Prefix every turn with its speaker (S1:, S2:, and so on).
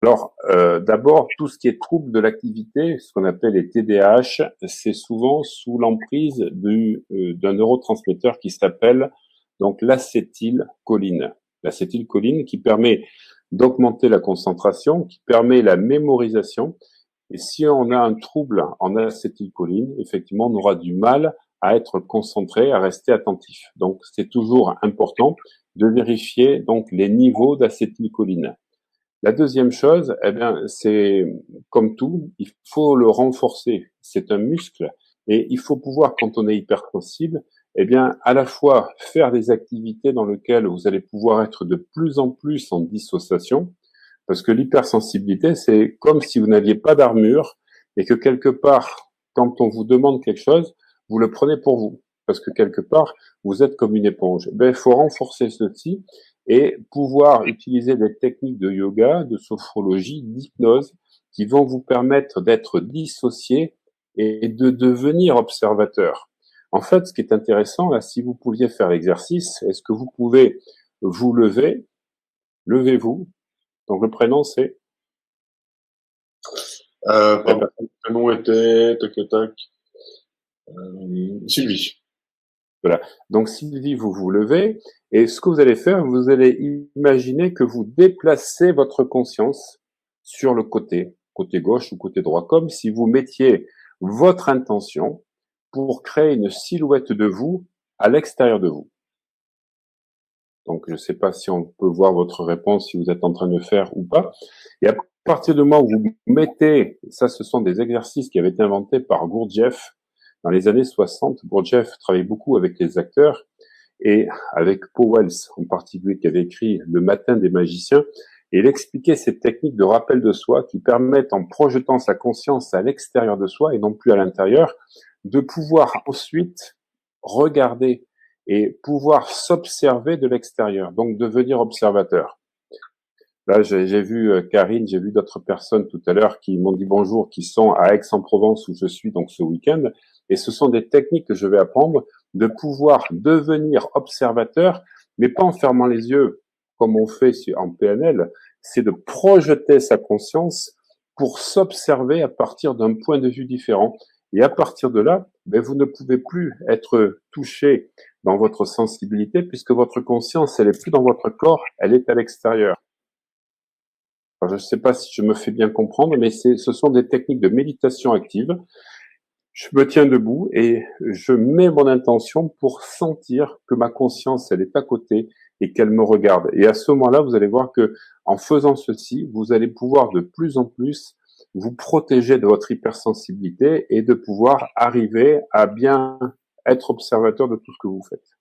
S1: D'abord, tout ce qui est trouble de l'activité, ce qu'on appelle les TDAH, c'est souvent sous l'emprise d'un neurotransmetteur qui s'appelle donc l'acétylcholine. L'acétylcholine qui permet d'augmenter la concentration, qui permet la mémorisation. Et si on a un trouble en acétylcholine, effectivement, on aura du mal à être concentré, à rester attentif. Donc, c'est toujours important de vérifier donc les niveaux d'acétylcholine. La deuxième chose, eh bien, c'est comme tout, il faut le renforcer. C'est un muscle et il faut pouvoir, quand on est hypersensible, eh bien, à la fois faire des activités dans lesquelles vous allez pouvoir être de plus en plus en dissociation, parce que l'hypersensibilité, c'est comme si vous n'aviez pas d'armure et que quelque part, quand on vous demande quelque chose, vous le prenez pour vous, parce que quelque part, vous êtes comme une éponge. Ben, il faut renforcer ceci et pouvoir utiliser des techniques de yoga, de sophrologie, d'hypnose, qui vont vous permettre d'être dissocié et de devenir observateur. En fait, ce qui est intéressant, là, si vous pouviez faire l'exercice, est-ce que vous pouvez vous lever, levez-vous. Donc le prénom c'est
S2: Pardon, le prénom était, tac, tac, tac, Sylvie.
S1: voilà. Donc Sylvie, vous vous levez et ce que vous allez faire, vous allez imaginer que vous déplacez votre conscience sur le côté gauche ou côté droit, comme si vous mettiez votre intention pour créer une silhouette de vous à l'extérieur de vous. Donc je ne sais pas si on peut voir votre réponse, si vous êtes en train de faire ou pas. Et à partir du moment où vous mettez, ça ce sont des exercices qui avaient été inventés par Gurdjieff dans les années 60. Gurdjieff travaillait beaucoup avec les acteurs et avec Powell en particulier qui avait écrit Le Matin des magiciens. Et il expliquait ces techniques de rappel de soi qui permettent, en projetant sa conscience à l'extérieur de soi et non plus à l'intérieur, de pouvoir ensuite regarder et pouvoir s'observer de l'extérieur, donc devenir observateur. Là, j'ai vu Karine, j'ai vu d'autres personnes tout à l'heure qui m'ont dit bonjour, qui sont à Aix-en-Provence où je suis donc ce week-end, et ce sont des techniques que je vais apprendre de pouvoir devenir observateur, mais pas en fermant les yeux comme on fait en PNL, c'est de projeter sa conscience pour s'observer à partir d'un point de vue différent. Et à partir de là, ben, vous ne pouvez plus être touché dans votre sensibilité puisque votre conscience, elle est plus dans votre corps, elle est à l'extérieur. Alors, je ne sais pas si je me fais bien comprendre, mais ce sont des techniques de méditation active. Je me tiens debout et je mets mon intention pour sentir que ma conscience, elle est à côté et qu'elle me regarde. Et à ce moment-là, vous allez voir que en faisant ceci, vous allez pouvoir de plus en plus vous protéger de votre hypersensibilité et de pouvoir arriver à bien être observateur de tout ce que vous faites.